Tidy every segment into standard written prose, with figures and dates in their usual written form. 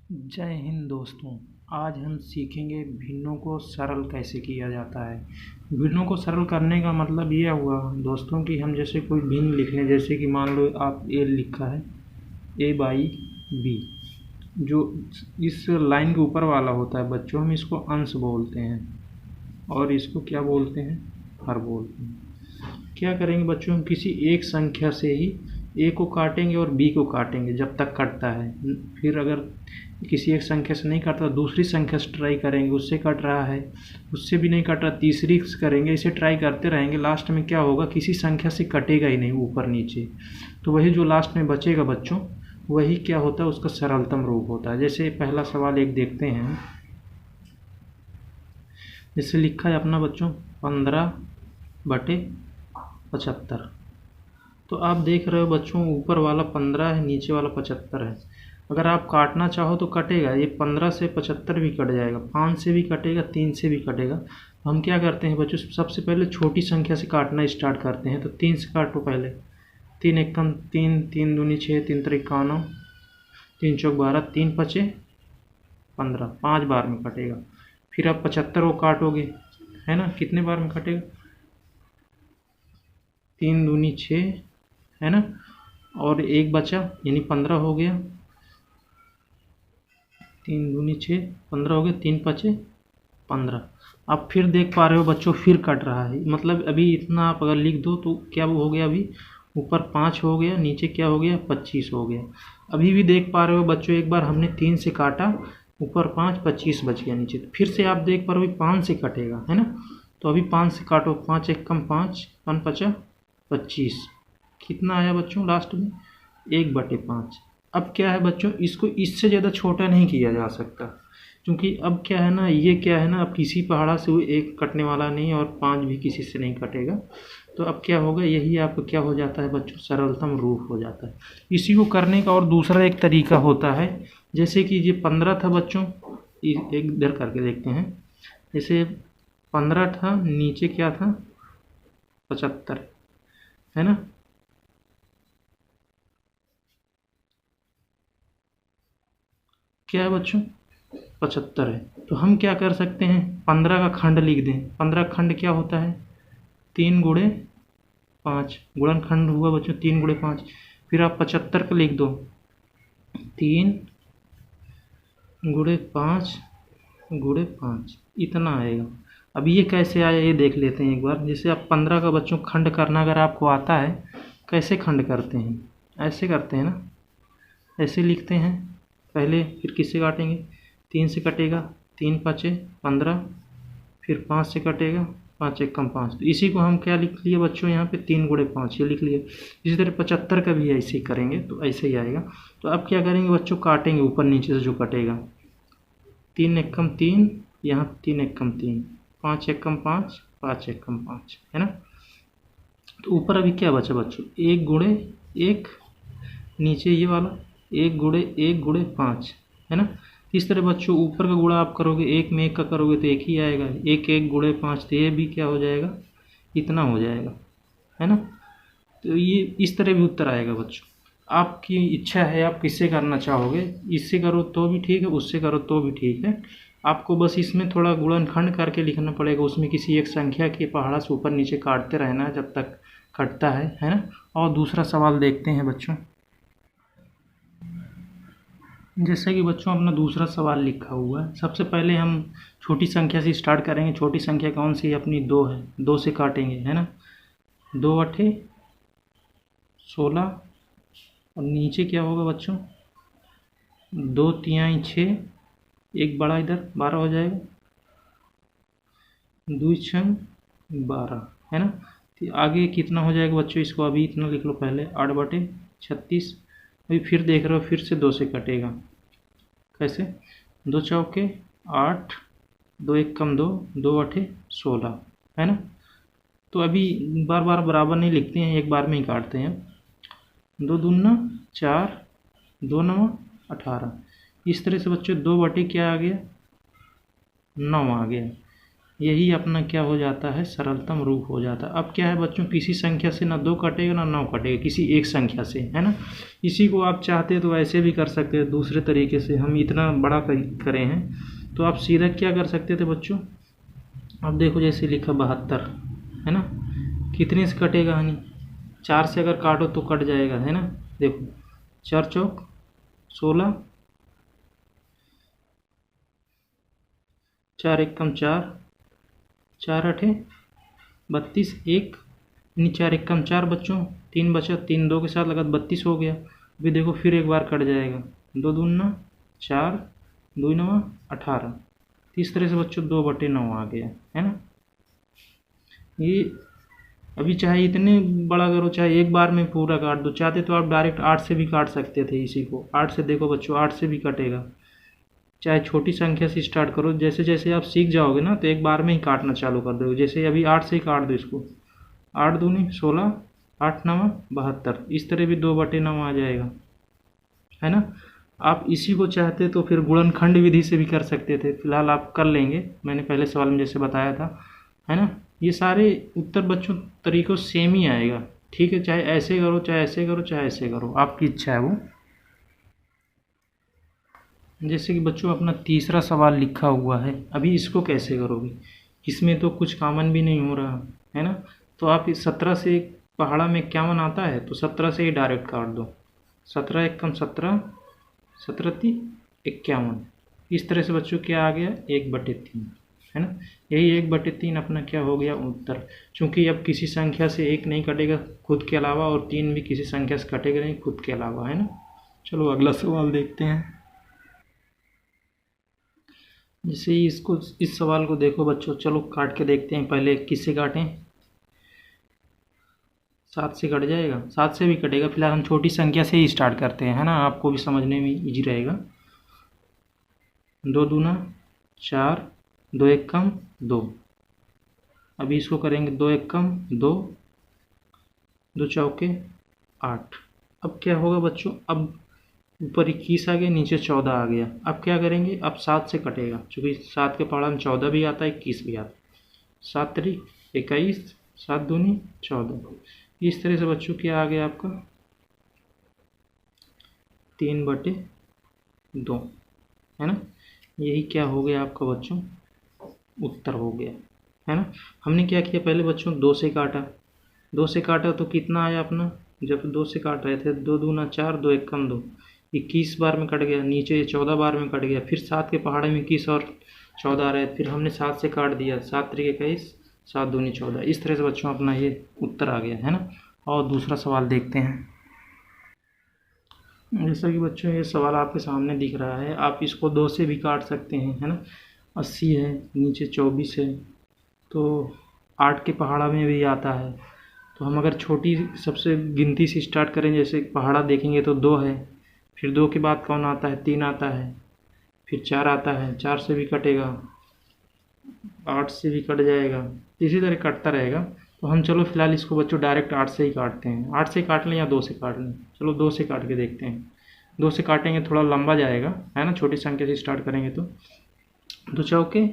जय हिंद दोस्तों। आज हम सीखेंगे भिन्नों को सरल कैसे किया जाता है। भिन्नों को सरल करने का मतलब ये हुआ दोस्तों कि हम जैसे कोई भिन्न लिख लें, जैसे कि मान लो आप ए लिखा है ए बाई बी, जो इस लाइन के ऊपर वाला होता है बच्चों, हम इसको अंश बोलते हैं और इसको क्या बोलते हैं, हर बोलते हैं। क्या करेंगे बच्चों, हम किसी एक संख्या से ही ए को काटेंगे और बी को काटेंगे जब तक कटता है। फिर अगर किसी एक संख्या से नहीं कटता दूसरी संख्या से ट्राई करेंगे, उससे कट रहा है, उससे भी नहीं कट रहा तीसरी से करेंगे, इसे ट्राई करते रहेंगे। लास्ट में क्या होगा, किसी संख्या से कटेगा ही नहीं ऊपर नीचे, तो वही जो लास्ट में बचेगा बच्चों वही क्या होता है, उसका सरलतम रूप होता है। जैसे पहला सवाल एक देखते हैं, जैसे लिखा है अपना बच्चों 15/75। तो आप देख रहे हो बच्चों ऊपर वाला 15 है, नीचे वाला 75 है। अगर आप काटना चाहो तो कटेगा, ये 15 से 75 भी कट जाएगा, 5 से भी कटेगा, 3 से भी कटेगा। हम क्या करते हैं बच्चों, सबसे पहले छोटी संख्या से काटना स्टार्ट करते हैं। तो 3 से काटो पहले, 3 एकम 3, 3 दूनी 6, 3 त्रिक 9, 3 चौक 12, 3 पचे 15, 5 बार में कटेगा। फिर आप 75 को काटोगे, है ना, कितने बार में कटेगा, 3 दूनी 6, है ना, और एक बचा यानी 15 हो गया, 3 दूनी 6, 15 हो गया, 3 पचे 15। आप फिर देख पा रहे हो बच्चों फिर कट रहा है, मतलब अभी इतना आप अगर लिख दो तो क्या हो गया, अभी ऊपर 5 हो गया, नीचे क्या हो गया 25 हो गया। अभी भी देख पा रहे हो बच्चों, एक बार हमने 3 से काटा, ऊपर 5, 25 बच गया नीचे। तो फिर से आप देख पा रहे हो 5 से कटेगा, है ना। तो अभी 5 से काटो, 5 एक कम 5, 1 पचा 25, कितना आया बच्चों लास्ट में 1/5। अब क्या है बच्चों, इसको इससे ज़्यादा छोटा नहीं किया जा सकता, क्योंकि अब क्या है ना, ये क्या है ना, अब किसी पहाड़ा से एक कटने वाला नहीं और 5 भी किसी से नहीं कटेगा। तो अब क्या होगा, यही आपको क्या हो जाता है बच्चों, सरलतम रूप हो जाता है। इसी को करने का और दूसरा एक तरीका होता है, जैसे कि ये 15 था बच्चों, एक इधर करके देखते हैं। जैसे 15 था, नीचे क्या था 75, है ना। क्या है बच्चों 75 है। तो हम क्या कर सकते हैं, 15 का खंड लिख दें। 15 का खंड क्या होता है, 3 गुणे 5, गुणनखंड हुआ बच्चों 3 गुणे 5। फिर आप 75 का लिख दो, 3 गुणे 5 गुणे 5, इतना आएगा। अब ये कैसे आया ये देख लेते हैं एक बार। जैसे आप 15 का बच्चों खंड करना अगर आपको आता है, कैसे खंड करते हैं, ऐसे करते हैं ना, ऐसे लिखते हैं पहले, फिर किससे काटेंगे, 3 से कटेगा, 3 पचे 15, फिर 5 से कटेगा, 5 एक कम 5। तो इसी को हम क्या लिख लिए बच्चों यहाँ पे 3 गुणे 5 ये लिख लिए। इसी तरह 75 का भी ऐसे ही करेंगे तो ऐसे ही आएगा। तो अब क्या करेंगे बच्चों, काटेंगे ऊपर नीचे से जो कटेगा, 3 एक कम 3, यहाँ 3 एक कम 3, 5 एक कम 5, 5 एक कम 5, है ना। तो ऊपर अभी क्या बचा बच्चों, 1 गुणे 1, नीचे ये वाला 1 गुणे 1 गुणे 5, है ना। इस तरह बच्चों ऊपर का गुणा आप करोगे, 1 में 1 का करोगे तो 1 ही आएगा, 1 1 गुणे 5, तो ये भी क्या हो जाएगा, इतना हो जाएगा, है ना। तो ये इस तरह भी उत्तर आएगा बच्चों। आपकी इच्छा है आप किससे करना चाहोगे, इससे करो तो भी ठीक है, उससे करो तो भी ठीक है। आपको बस इसमें थोड़ा गुणनखंड करके लिखना पड़ेगा, उसमें किसी एक संख्या के पहाड़ा से ऊपर नीचे काटते रहना है जब तक कटता है ना। और दूसरा सवाल देखते हैं बच्चों। जैसे कि बच्चों अपना दूसरा सवाल लिखा हुआ है, सबसे पहले हम छोटी संख्या से स्टार्ट करेंगे। छोटी संख्या कौन सी है, अपनी 2 है, 2 से काटेंगे, है ना। 2 अठे 16, और नीचे क्या होगा बच्चों, 2 तिहाई 6, एक बड़ा इधर 12 हो जाएगा, 2 छंग 12, है ना। तो आगे कितना हो जाएगा बच्चों, इसको अभी इतना लिख लो पहले, 8/36। अभी फिर देख रहे हो, फिर से 2 से कटेगा, कैसे, 2 चौके 8, 2 एक कम 2, 2 अठे 16, है ना। तो अभी बार बार बराबर नहीं लिखते हैं, एक बार में ही काटते हैं। 2 दूना 4, 2 नवा 18। इस तरह से बच्चों 2 बटे क्या आ गया, 9 आ गया। यही अपना क्या हो जाता है, सरलतम रूप हो जाता है। अब क्या है बच्चों, किसी संख्या से ना 2 कटेगा ना 9 कटेगा, किसी एक संख्या से, है ना। इसी को आप चाहते तो ऐसे भी कर सकते हैं, दूसरे तरीके से। हम इतना बड़ा करे हैं तो आप सीधा क्या कर सकते थे बच्चों, अब देखो जैसे लिखा 72, है ना, कितने से कटेगा हनी, 4 से अगर काटो तो कट जाएगा, है ना। देखो 4 चौक 16, 4 एकम 4, 4 आठे 32, 1 यानी 4 एकम 4 बच्चों, 3 बचा, 3 2 के साथ लगा 32 हो गया। अभी देखो फिर एक बार कट जाएगा, 2 दूना 4, 2 9 18। इस तरह से बच्चों 2/9 आ गया, है ना। ये अभी चाहे इतने बड़ा करो, चाहे एक बार में पूरा काट दो, चाहते तो आप डायरेक्ट 8 से भी काट सकते थे इसी को। 8 से देखो बच्चों 8 से भी कटेगा। चाहे छोटी संख्या से स्टार्ट करो, जैसे जैसे आप सीख जाओगे ना तो एक बार में ही काटना चालू कर दोगे। जैसे अभी 8 से ही काट दो इसको, 8 दूनी 16, 8 9 72, इस तरह भी 2/9 आ जाएगा, है ना। आप इसी को चाहते तो फिर गुणनखंड विधि से भी कर सकते थे, फिलहाल आप कर लेंगे, मैंने पहले सवाल में जैसे बताया था, है ना। ये सारे उत्तर बच्चों तरीकों सेम ही आएगा, ठीक है, चाहे ऐसे करो चाहे ऐसे करो चाहे ऐसे करो, आपकी इच्छा है वो। जैसे कि बच्चों अपना तीसरा सवाल लिखा हुआ है, अभी इसको कैसे करोगे, इसमें तो कुछ कॉमन भी नहीं हो रहा, है ना। तो आप इस 17 से पहाड़ा में 51 आता है तो 17 से ही डायरेक्ट काट दो, 17 एकम 17, 17 × 51। इस तरह से बच्चों क्या आ गया, 1/3, है ना। यही 1/3 अपना क्या हो गया उत्तर। चूंकि अब किसी संख्या से 1 नहीं कटेगा खुद के अलावा, और 3 भी किसी संख्या से कटेगा नहीं खुद के अलावा, है ना। चलो अगला सवाल देखते हैं। जैसे ही इसको, इस सवाल को देखो बच्चों, चलो काट के देखते हैं। पहले किससे काटें, 7 से कट जाएगा, 7 से भी कटेगा। फिलहाल हम छोटी संख्या से ही स्टार्ट करते हैं, है ना, आपको भी समझने में इजी रहेगा। 2 दूना 4, 2 एकम 2। अभी इसको करेंगे 2 एकम 2, 2 चौके 8। अब क्या होगा बच्चों, अब ऊपर 21 आ गया, नीचे 14 आ गया। अब क्या करेंगे, अब 7 से कटेगा, क्योंकि 7 के पहाड़ा में 14 भी आता है 21 भी आता है। 7 3 21, 7 दूनी 14। इस तरह से बच्चों क्या आ गया आपका, 3/2, है ना। यही क्या हो गया आपका बच्चों, उत्तर हो गया, है ना। हमने क्या किया पहले बच्चों, 2 से काटा, 2 से काटा तो कितना आया अपना, जब 2 से काट रहे थे, 2 दूना 4, 2 एकम 2, 21 बार में कट गया, नीचे 14 बार में कट गया। फिर 7 के पहाड़े में 21 और 14 आ रहे, फिर हमने 7 से काट दिया, 7 3 21, 7 दूनी 14। इस तरह से बच्चों अपना ये उत्तर आ गया, है ना। और दूसरा सवाल देखते हैं। जैसा कि बच्चों ये सवाल आपके सामने दिख रहा है, आप इसको 2 से भी काट सकते हैं, है ना। 80 है, नीचे 24 है, तो 8 के पहाड़ा में भी आता है। तो हम अगर छोटी सबसे गिनती से स्टार्ट करें, जैसे पहाड़ा देखेंगे तो 2 है, फिर 2 के बाद कौन आता है, 3 आता है, फिर 4 आता है, 4 से भी कटेगा, 8 से भी कट जाएगा, इसी तरह कटता रहेगा। तो हम चलो फिलहाल इसको बच्चों डायरेक्ट 8 से ही काटते हैं। 8 से काट लें या 2 से काट लें, चलो 2 से काट के देखते हैं। 2 से काटेंगे थोड़ा लंबा जाएगा, है ना, छोटी संख्या से स्टार्ट करेंगे तो। 2 चौके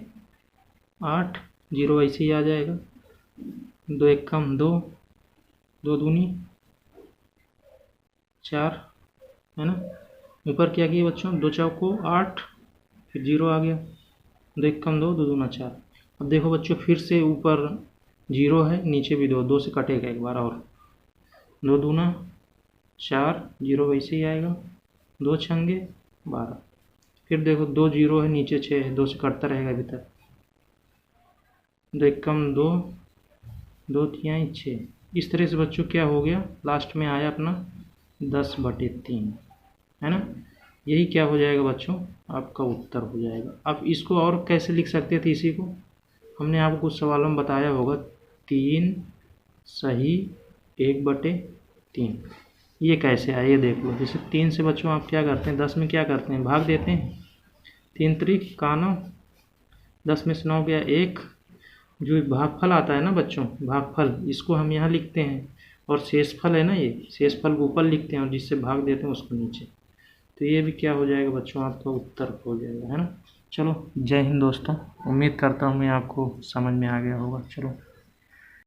8, 0 ऐसे ही आ जाएगा, 2 एकम 2, 2 दूनी 4, है ना। ऊपर क्या किया बच्चों, 2 चौको 8, फिर 0 आ गया, 2 एकम 2, 2 दूना 4। अब देखो बच्चों फिर से ऊपर 0 है, नीचे भी 2, 2 से कटेगा एक बार और, 2 दूना 4, 0 वैसे ही आएगा, 2 छंगे 12। फिर देखो 2 0 है, नीचे 6 है, 2 से कटता रहेगा अभी तक, 2 एकम 2, 2 तिहाई 6। इस तरह से बच्चों क्या हो गया, लास्ट में आया अपना 10/3, है ना। यही क्या हो जाएगा बच्चों, आपका उत्तर हो जाएगा। आप इसको और कैसे लिख सकते थे, इसी को हमने आपको कुछ सवालों में बताया होगा, 3 सही 1/3। ये कैसे आया ये देख लो। जैसे 3 से बच्चों आप क्या करते हैं, 10 में क्या करते हैं, भाग देते हैं, 3 त्रिक 9, 10 में से 9 गया 1। जो भागफल आता है ना बच्चों, भागफल, इसको हम यहाँ लिखते हैं, और शेषफल है ना, ये शेषफल को ऊपर लिखते हैं और जिससे भाग देते हैं उसको नीचे। तो ये भी क्या हो जाएगा बच्चों, आपका उत्तर हो जाएगा, है ना। चलो जय हिंद दोस्तों, उम्मीद करता हूँ मैं आपको समझ में आ गया होगा। चलो।